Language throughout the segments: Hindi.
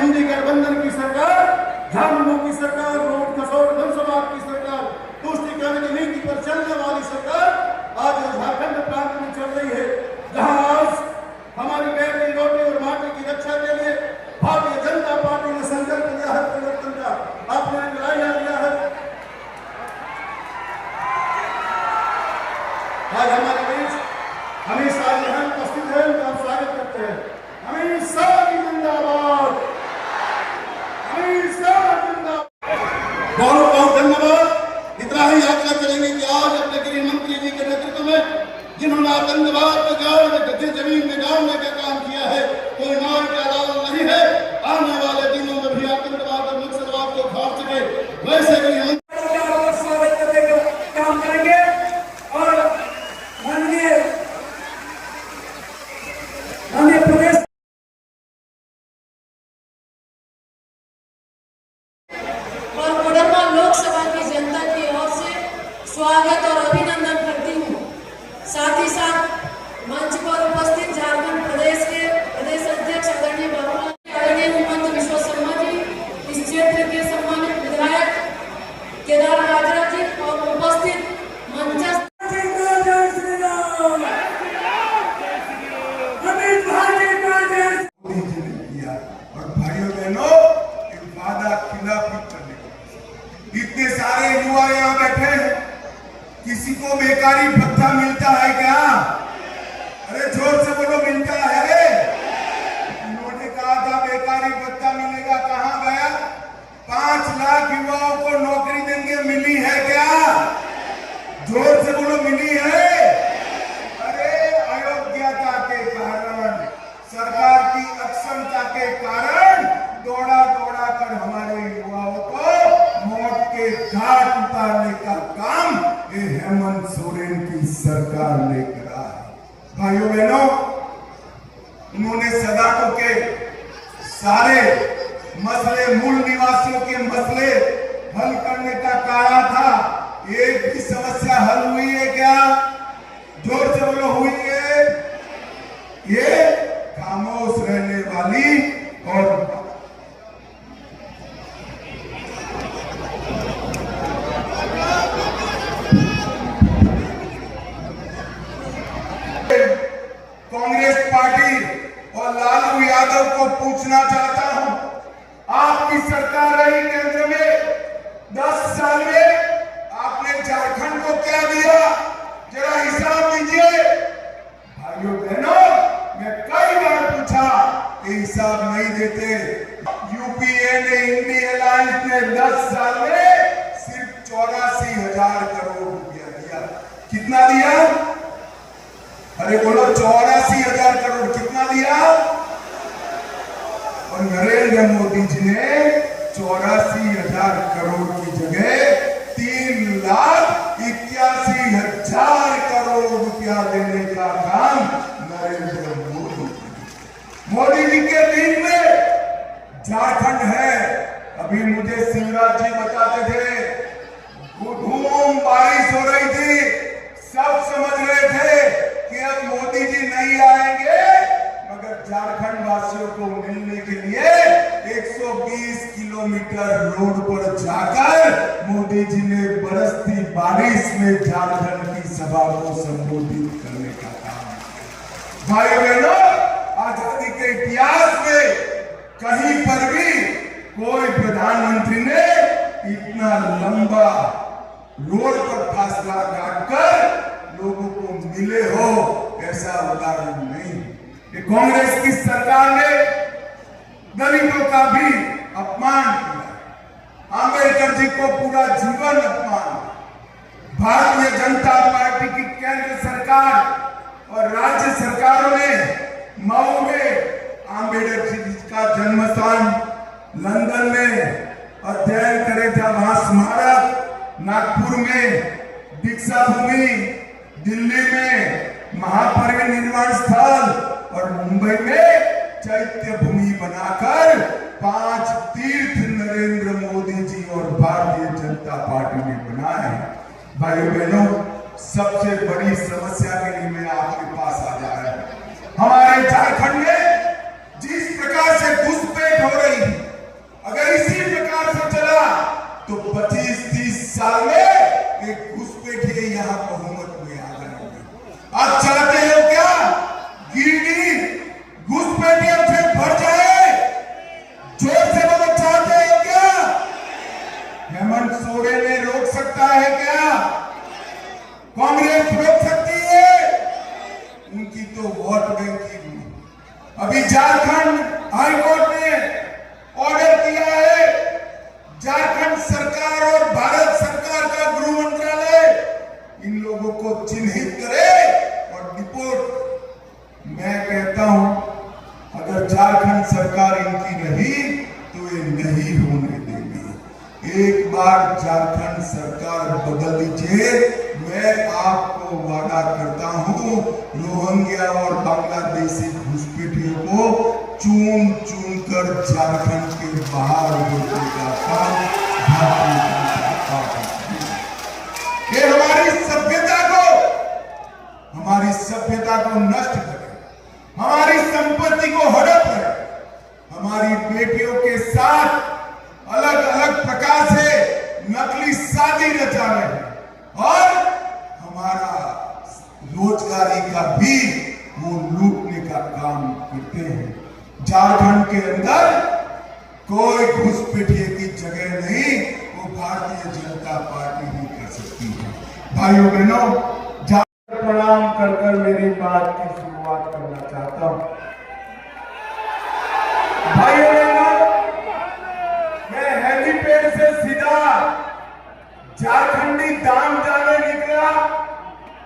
इंडी गठबंधन की सरकार, झामुमो की सरकार, नोट खसोट धनसमाज की सरकार, तुष्टिकरण की नीति पर चलने वाली सरकार आज झारखंड प्रांत में चल रही है, जहां आज हमारी बेटी रोटी और माटी की रक्षा के लिए भारतीय जनता पार्टी ने संकल्प लिया है, परिवर्तन का आपने इरादा लिया है। आज हमारे बीच अमित शाह जी उपस्थित है, उनका स्वागत करते हैं। अमित शाह की जिंदाबाद, अमित शाह जिंदाबाद। बहुत बहुत धन्यवाद। इतना ही यात्रा करेंगे कि आज अपने गृह मंत्री जी के नेतृत्व में जिन्होंने आतंकवाद को गांव में जमीन में गाड़ने का काम किया है, कोई नाम के अलावा नहीं है। आने वाले दिनों में भी आतंकवाद और नक्सलवाद को उखाड़ सके वैसे गृह मंत्री स्वागत करने का काम करेंगे। और माननीय प्रदेश और कोडरमा लोकसभा की जनता की ओर से स्वागत और अभिनंदन करती हूँ। साथ ही साथ मंच पर उपस्थित झारखंड प्रदेश के प्रदेश अध्यक्ष आदरणीय बाबूलाल आदरणीय हेमंत बिश्व शर्मा जी, इस क्षेत्र के सम्मानित विधायक केदार हाजरा जी और उपस्थित मंचस्थ और भाइयों बहनों, वादा खिलाफी करने का इतने सारे युवा यहाँ बैठे हैं, किसी को बेकारी भत्ता मिलता है क्या? अरे जोर से बोलो, मिलता है? उन्होंने कहा था बेकारी भत्ता मिलेगा, कहाँ गया? 5 लाख युवाओं को नौकरी देंगे, मिली है क्या? जोर से बोलो, मिली है? अरे अयोग्यता के कारण, सरकार की अक्षमता के कारण दौड़ा दौड़ा कर हमारे युवाओं को मौत के घाट उतारने का काम ये हेमंत सोरेन की सरकार ने करा है। भाइयों बहनों, उन्होंने सदाकों के सारे मसले, मूल निवासियों के मसले हल करने का कहा था। एक भी समस्या हल हुई है क्या? जोर से बोलो, हुई है? ये खामोश रहने वाली और कांग्रेस पार्टी और लालू यादव को पूछना चाहता हूं, आपकी सरकार रही केंद्र में 10 साल में, आपने झारखंड को क्या दिया? जरा हिसाब दीजिए। भाइयों बहनों, मैं कई बार पूछा, हिसाब नहीं देते। यूपीए ने, इंडी अलायंस ने 10 साल में सिर्फ 84,000 करोड़ रुपया दिया। कितना दिया? अरे बोलो, 84,000 करोड़। कितना दिया? और नरेंद्र मोदी जी ने 84,000 करोड़ की जगह 3,81,000 करोड़ रुपया देने का काम नरेंद्र मोदी जी के दिन में झारखंड है। अभी मुझे शिवराज जी बताते थे, धूम बारिश हो रही थी, सब समझ रहे थे कि अब मोदी जी नहीं आएंगे, मगर झारखंड वासियों को मिलने के लिए 120 किलोमीटर रोड पर जाकर मोदी जी ने बरसती बारिश में झारखंड की सभा को संबोधित करने का काम किया। भाइयों बहनों, आजादी के इतिहास में कहीं पर भी कोई प्रधानमंत्री ने इतना लंबा रोड पर फासला काटकर लोगों को मिले हो, ऐसा उदाहरण नहीं। ये कांग्रेस की सरकार ने दलितों का भी अपमान किया, आंबेडकर जी को पूरा जीवन अपमान। भारतीय जनता पार्टी की केंद्र सरकार और राज्य सरकारों ने मऊ में आंबेडकर जी का जन्म स्थान, लंदन में अध्ययन करे था वहां स्मारक, नागपुर में दीक्षा भूमि, दिल्ली में महापरिनिर्वाण स्थल और मुंबई में चैत्य भूमि बनाकर 5 तीर्थ नरेंद्र मोदी जी और भारतीय जनता पार्टी ने बनाए। भाइयों बहनों, सबसे बड़ी समस्या के लिए मैं आपके पास आ जा रहा हूं। हमारे झारखंड में जिस प्रकार से घुसपैठ हो रही है, अगर इसी प्रकार से चला तो 25-30 साल में एक घुसपैठिए यहाँ बहुमत में आ जाएंगे। आप चाहते हो क्या गिरिडीह घुसपैठियों से भर जाए? जोर से बोलो, चाहते हो क्या? हेमंत सोरेन ने रोक सकता है क्या? कांग्रेस रोक सकती है? उनकी तो वोट बैंक की। अभी झारखंड हाईकोर्ट ने ऑर्डर किया है, झारखंड सरकार और भारत सरकार का गृह मंत्रालय इन लोगों को चिन्हित करे और डिपोर्ट। मैं कहता हूं अगर झारखंड सरकार इनकी रही तो ये नहीं होने देगी। एक बार झारखंड सरकार बदल दीजिए, मैं आपको वादा करता हूं रोहिंग्या और बांग्लादेशी घुसपैठियों को चुन चुन कर झारखंड के बाहर रोकने का काम भारतीय जनता पार्टी करेगी। ये हमारी सभ्यता को नष्ट करे, हमारी संपत्ति को हड़प करे, हमारी बेटियों के साथ अलग अलग प्रकार से नकली शादी रचा रहे हैं और हमारा रोजगारी का भी वो लूटने का काम करते हैं। झारखंड के अंदर कोई घुसपैठिए की जगह नहीं, वो भारतीय जनता पार्टी ही कर सकती है। भाइयों बहनों, प्रणाम कर मेरी बात की शुरुआत करना चाहता हूं। भाइयों बहनों, मैं हेलीपैड से सीधा झारखंडी धाम जाने निकला,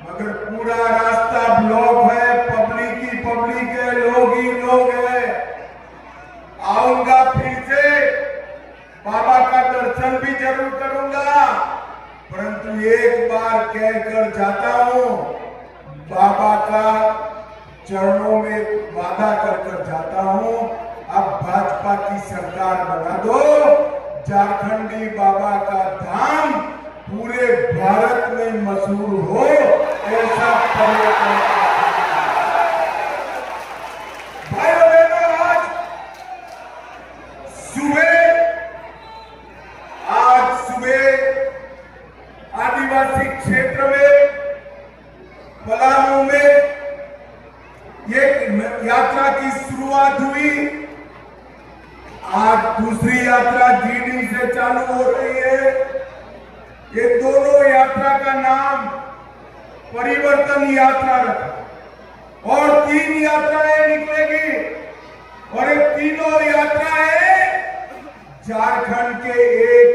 मगर पूरा रास्ता ब्लॉक है, पब्लिक है, लोग ही लोग है। आऊंगा फिर से, बाबा का दर्शन भी जरूर करूंगा, परंतु एक बार कहकर जाता हूं, बाबा का चरणों में वादा कर जाता हूं, अब भाजपा की सरकार बना दो, झारखंडी बाबा का धाम पूरे भारत में मशहूर हो, ऐसा परिवर्तन। भाइयों बहनों, आज सुबह आदिवासी क्षेत्र में पलामू में एक यात्रा की शुरुआत हुई। आज दूसरी यात्रा गिरिडीह से चालू हो रही है। ये दोनों यात्रा का नाम परिवर्तन यात्रा रखा और 3 यात्राएं निकलेगी और ये तीनों यात्राएं झारखंड के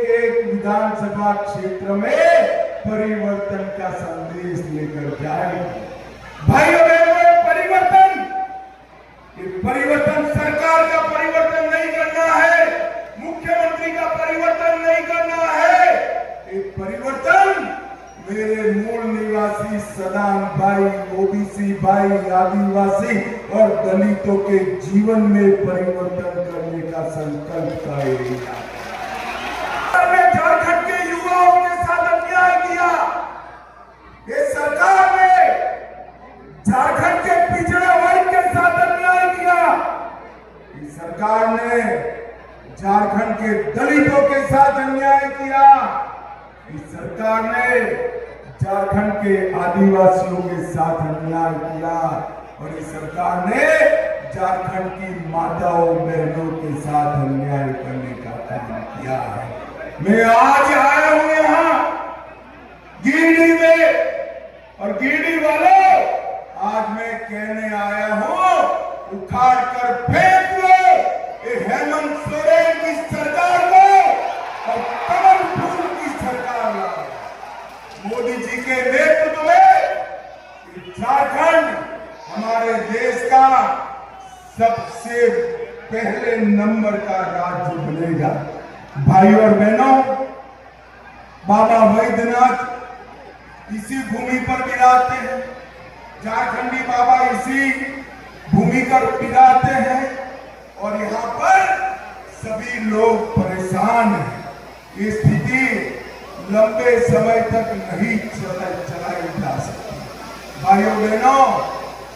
एक विधानसभा क्षेत्र में परिवर्तन का संदेश लेकर जाएगी। भाइयों बहनों, परिवर्तन सरकार का परिवर्तन नहीं करना है, मुख्यमंत्री का परिवर्तन नहीं करना है, एक परिवर्तन मेरे मूल निवासी सदान भाई, ओबीसी भाई, आदिवासी और दलितों के जीवन में परिवर्तन करने का संकल्प का एरिया। झारखंड के युवाओं के साथ अन्याय किया, ये सरकार ने झारखंड के पिछड़े वर्ग के साथ अन्याय किया, इस सरकार ने झारखंड के दलितों के साथ अन्याय किया, इस सरकार ने झारखंड के आदिवासियों के साथ अन्याय किया और इस सरकार ने झारखंड की माताओं बहनों के साथ अन्याय करने का काम किया है। मैं आज आया हूं यहां गिरिडीह में और गिरिडीह वालों, आज मैं कहने आया हूं, उखाड़ कर फेंक दो ये हेमंत सोरेन की सरकार को और कमल फूल की सरकार लाओ। मोदी जी के नेतृत्व में झारखंड हमारे देश का सबसे पहले नंबर का राज्य बनेगा। भाई और बहनों, बाबा वैद्यनाथ इसी भूमि पर विराजते हैं, झारखंडी बाबा इसी भूमि पर विराजते हैं और यहाँ पर सभी लोग परेशान हैं। ये स्थिति लंबे समय तक नहीं चलाई जा सकती। भाइयों बहनों,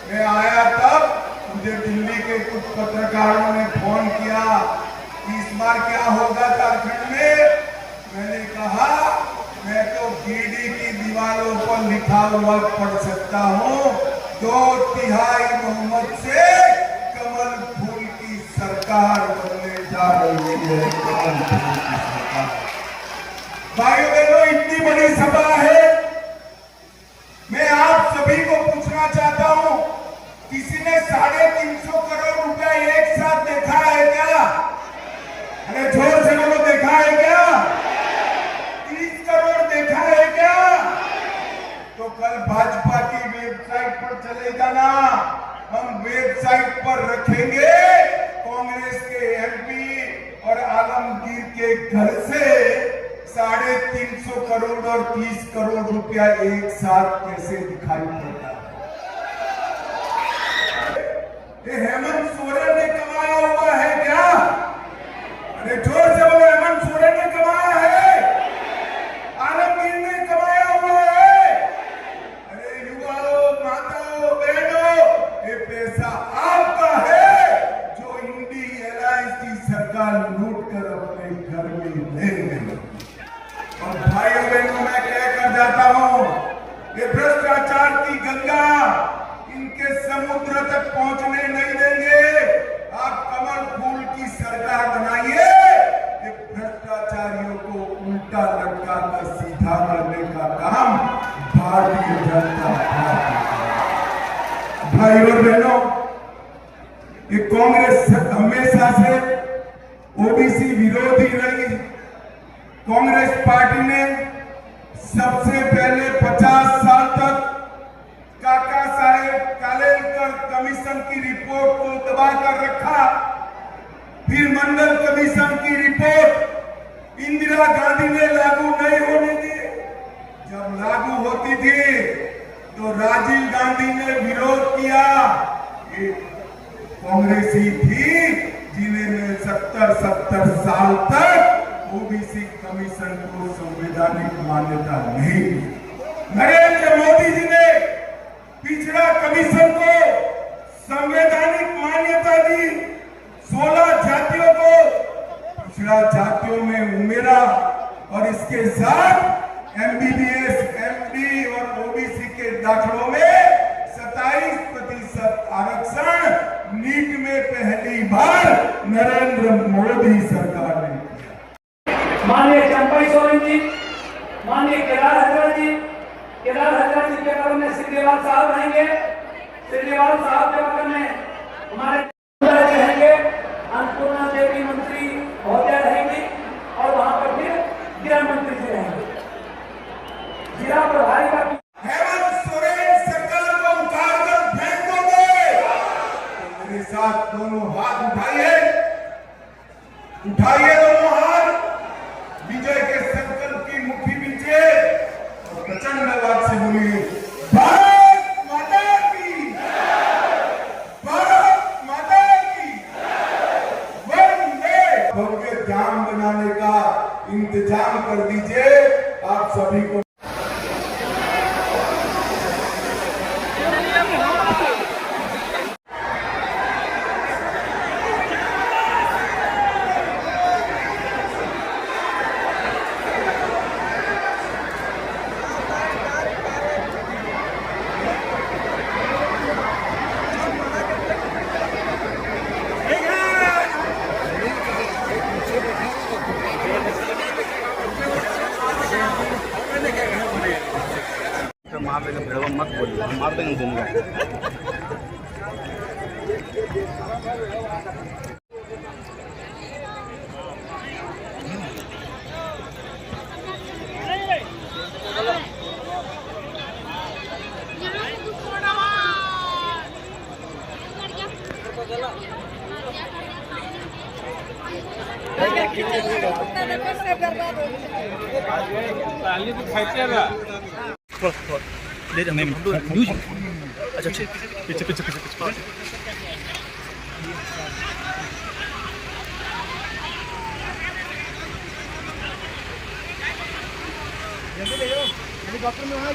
मैं आया तब मुझे दिल्ली के कुछ पत्रकारों ने फोन किया कि इस बार क्या होगा झारखंड में। मैंने कहा मैं तो गिरिडीह की दीवारों पर लिखा हुआ पढ़ सकता हूँ, 2/3 बहुमत से कमल फूल की सरकार बनने जा रही है। कमल फूल की सरकार। भाइयों बहनों, इतनी बड़ी सभा है, मैं आप सभी को पूछना चाहता हूं, किसी ने 350 करोड़ रुपया एक साथ देखा है क्या? अरे जोर से बोलो, देखा है क्या? 30 करोड़ देखा है क्या? तो कल भाजपा की वेबसाइट पर चले जाना, हम वेबसाइट पर रखेंगे कांग्रेस के एमपी और आलमगीर के घर से 350 करोड़ और 30 करोड़ रुपया एक साथ कैसे दिखाई पड़ता है। ये हेमंत सोरेन ने कमाया हुआ है क्या? अरे जोर से बोलो, हेमंत सोरेन ने कमाया है? आलमगीर ने कमाया हुआ है? अरे युवाओं, माताओं, बहनों, ये पैसा आपका है जो इंडी एलायंस की सरकार लूट कर अपने घर में ले गई। और भाइयों बहनों, मैं कहकर जाता हूं, ये भ्रष्टाचार की गंगा इनके समुद्र तक पहुंचने नहीं देंगे। आप कमल फूल की सरकार बनाइए, ये भ्रष्टाचारियों को उल्टा लटका कर सीधा करने का काम भारतीय जनता पार्टी। भाइयों बहनों, ये कांग्रेस हमेशा से ओबीसी विरोधी रही। कांग्रेस पार्टी ने सबसे पहले 50 साल तक काका साहेब कालेलकर कमीशन की रिपोर्ट को दबाकर रखा। फिर मंडल कमीशन की रिपोर्ट इंदिरा गांधी ने लागू नहीं होने दी। जब लागू होती थी तो राजीव गांधी ने विरोध किया। ये कांग्रेस ही थी जिन्हें 70 साल तक ओबीसी कमीशन को संवैधानिक मान्यता नहीं दी। नरेंद्र मोदी जी ने पिछड़ा कमीशन को संवैधानिक मान्यता दी। 16 जातियों को पिछड़ा जातियों में उमेरा और इसके साथ एमबीबीएस, एमडी और ओबीसी के दाखिलों में 27% आरक्षण नीट में पहली बार नरेंद्र मोदी सरकार ने। माननीय चंपाई सोरेन जी, माननीय केदार हजरा जी के बगल में सिद्धिवाल साहब रहेंगे। सिद्धिवाल साहब के बगल में हमारे रहेंगे, अन्नपूर्णा देवी मंत्री महोदय रहेंगी और वहां पर फिर गृह मंत्री जी रहेंगे। जिला प्रभारी का हेमंत सोरेन सरकार को उखाड़ कर फेंक दोगे तो मेरे साथ दोनों हाथ उठाइए, उठाइए दोनों हाथ, विजय के संकल्प की मुट्ठी बीचे और प्रचंड आवाज से बोलिए, भारत माता की, भारत माता की, वंदे। भव्य जाम बनाने का इंतजाम कर दीजिए। आप सभी को वहाँ पे भिड़वा मत बोलिए, हम मार देंगे दूंगा। ले जा नहीं न्यूज। अच्छा ठीक, पीछे पीछे पीछे पीछे। हेलीकॉप्टर में वहाँ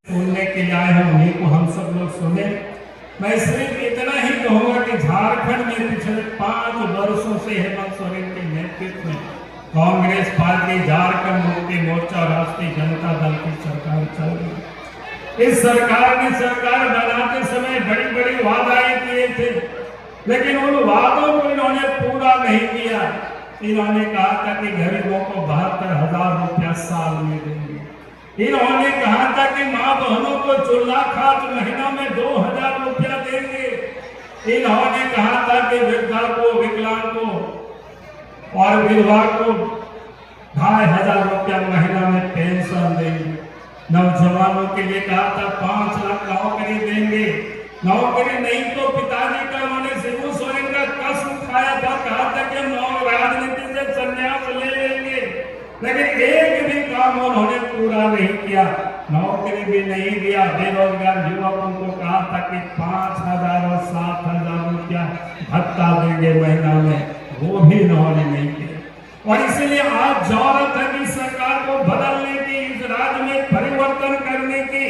सुनने के लिए आए हैं उन्हीं को हम सब लोग सुने। मैं सिर्फ इतना ही कहूंगा कि झारखंड में पिछले 5 वर्षों से हेमंत सोरेन के नेतृत्व में कांग्रेस पार्टी, झारखंड मुक्ति मोर्चा, राष्ट्रीय जनता दल की सरकार चल रही है। इस सरकार ने सरकार बनाते समय बड़ी बड़ी वादाएं किए थे, लेकिन उन वादों को इन्होंने पूरा नहीं किया। इन्होंने कहा था कि गरीबों को 72,000 रुपया साल में देंगे। इन्होंने कहा था कि माँ बहनों को चूल्हा खाट महीना में 2,000 रुपया देंगे। इन्होंने कहा था कि वृद्धा को, विकलांग को और विधवा को 2,500 रुपया महीना में पेंशन देंगे। नौजवानों के लिए कहा था 5 लाख नौकरी देंगे। नौकरी नहीं तो पिताजी का उन्होंने शिबू सोरेन का कसम खाया था, कहा था कि हम राजनीति से संन्यास ले लेंगे, लेकिन एक भी काम उन्होंने पूरा नहीं किया। नौकरी भी नहीं दिया। बेरोजगार युवकों को कहा था कि 5,000 और 7,000 रुपया भत्ता देंगे महीना में, वो भी इन्होंने नहीं किया। और इसलिए आज जरूरत है कि सरकार को बदलने की, इस राज्य में परिवर्तन करने की,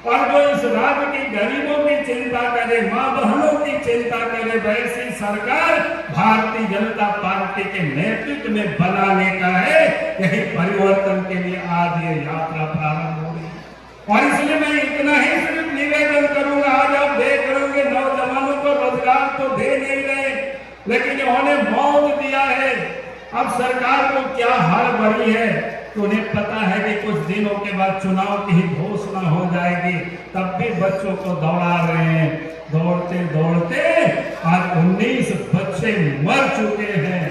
और जो इस राज्य की गरीबों की चिंता करे, माँ बहनों की चिंता करे, वैसी सरकार भारतीय जनता पार्टी के नेतृत्व में बनाने का है। यही परिवर्तन के लिए आज ये यात्रा प्रारंभ हो रही है। और इसलिए मैं इतना ही सिर्फ निवेदन करूंगा, आज आप देख रहे होंगे नौजवानों को रोजगार तो दे नहीं रहे, लेकिन इन्होंने मौत दिया है। अब सरकार को क्या हड़बड़ी है, तो उन्हें पता है कि कुछ दिनों के बाद चुनाव की ही घोषणा हो जाएगी, तब भी बच्चों को दौड़ा रहे हैं। दौड़ते दौड़ते आज 19 बच्चे मर चुके हैं।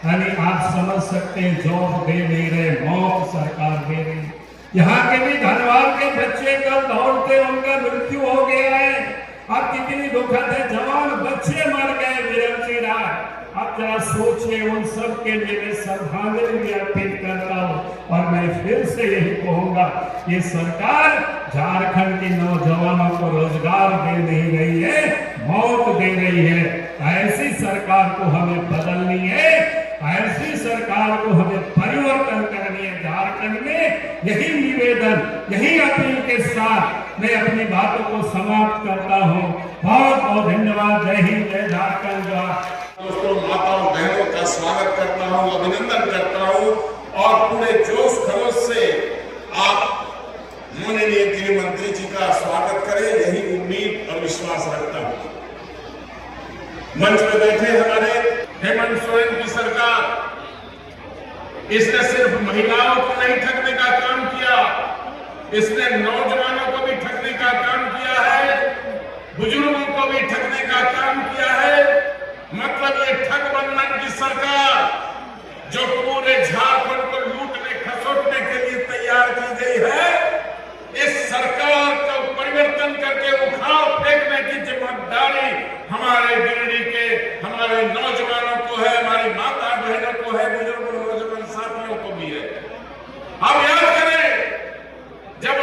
यानी आप समझ सकते हैं, जॉब दे नहीं रहे, मौत सरकार दे रही। यहाँ के भी धनवार के बच्चे कल दौड़ते उनका मृत्यु हो गया है। अब कितनी दुखद है, जवान बच्चे मर गए विरमची रात। अब जरा सोचिए, उन सब के लिए मैं श्रद्धांजलि भी अर्पित करता हूँ। और मैं फिर से यही कहूंगा, ये सरकार झारखंड के नौजवानों को रोजगार दे नहीं रही है, मौत दे रही है। ऐसी सरकार को हमें बदलनी है, ऐसी सरकार को हमें परिवर्तन करनी है झारखंड में। यही निवेदन, यही अपील के साथ मैं अपनी बातों को समाप्त करता हूँ। बहुत बहुत धन्यवाद। जय हिंद, जय झारखंड। दोस्तों, माताओं बहनों का स्वागत करता हूं, अभिनंदन करता हूं और पूरे जोश खरोश से आप माननीय गृह मंत्री जी का स्वागत करें, यही उम्मीद और विश्वास रखता हूं। मंच में बैठे हमारे हेमंत सोरेन की सरकार, इसने सिर्फ महिलाओं को नहीं ठगने का काम किया, इसने नौजवानों को भी ठगने का काम किया है, बुजुर्गों को भी ठगने का काम किया है। मतलब ये ठग बंधन की सरकार जो पूरे झारखंड को लूटने खसोटने के लिए तैयार की गई है, इस सरकार को परिवर्तन करके उखाड़ फेंकने की जिम्मेदारी हमारे गिरिडीह के हमारे नौजवानों को है, हमारी माता बहनों को है, बुजुर्गों नौजवान साथियों को भी है। आप याद करें, जब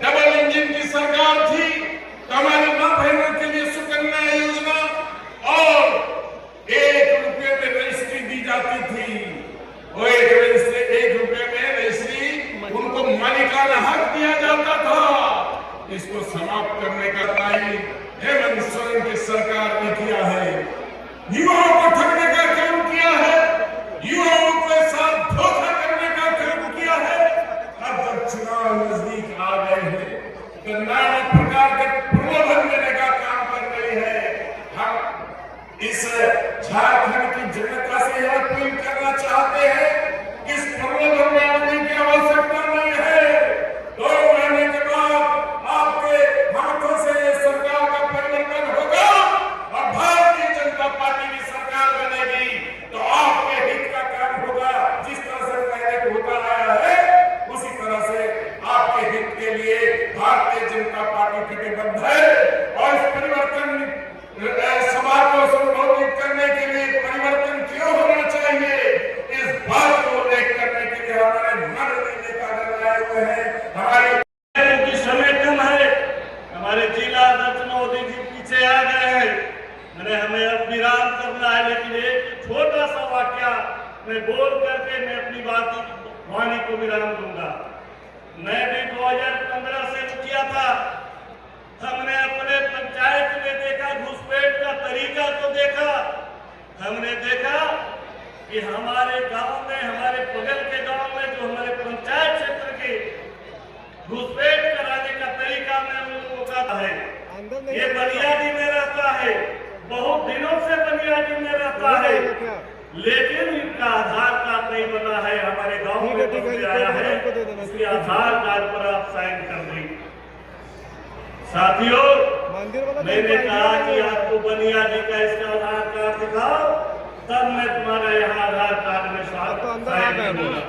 डबल इंजन की सरकार थी तो हमारी माँ बहनों के लिए सुकन्या योजना और 1 रुपये में रजिस्ट्री दी जाती थी। वो 1 रुपये में रजिस्ट्री उनको मालिकाना हक दिया जाता था। इसको समाप्त करने का कार्य हेमंत सोरेन की सरकार ने किया है। युवाओं को ठगने का काम किया है, युवाओं के साथ धोखा करने का काम किया है। अब जब चुनाव नजदीक आ गए हैं तो नाना प्रकार के प्रलोभन देने का काम कर रही है। हम इस झारखंड की जनता से यह अपील करना चाहते हैं, इस प्रलोभन में आने की आवश्यकता के हित के लिए भारतीय जनता पार्टी कटिबद्ध है और इस परिवर्तन सभा को संबोधित करने के लिए परिवर्तन क्यों होना चाहिए, इस बात को उल्लेख करने के लिए हमारे माननीय नेता लगाए हुए हैं। हमारे समय कम है, हमारे जिला अध्यक्ष मोदी जी पीछे आ गए हैं, मैंने हमें अब विराम करना है, लेकिन एक छोटा सा वाक्य मैं बोल करके मैं अपनी वाणी को विराम दूंगा। मैं भी 2015 से मुखिया था, हमने अपने पंचायत में देखा घुसपैठ का तरीका तो देखा, हमने देखा कि हमारे गांव में, हमारे बगल के गांव में जो हमारे पंचायत क्षेत्र के घुसपैठ कराने का तरीका में उन लोगों का है। ये बनियादी में रहता है, बहुत दिनों से बनियादी में रहता है, लेकिन इनका आधार कार्ड नहीं बना है, हमारे गांव में आया है, इसलिए आधार कार्ड पर आप साइन कर दें। साथियों, मैंने कहा कि आपको बनियादी का इसका आधार कार्ड दिखाओ, तब मैं तुम्हारा यहाँ आधार कार्ड में साइन करूंगा।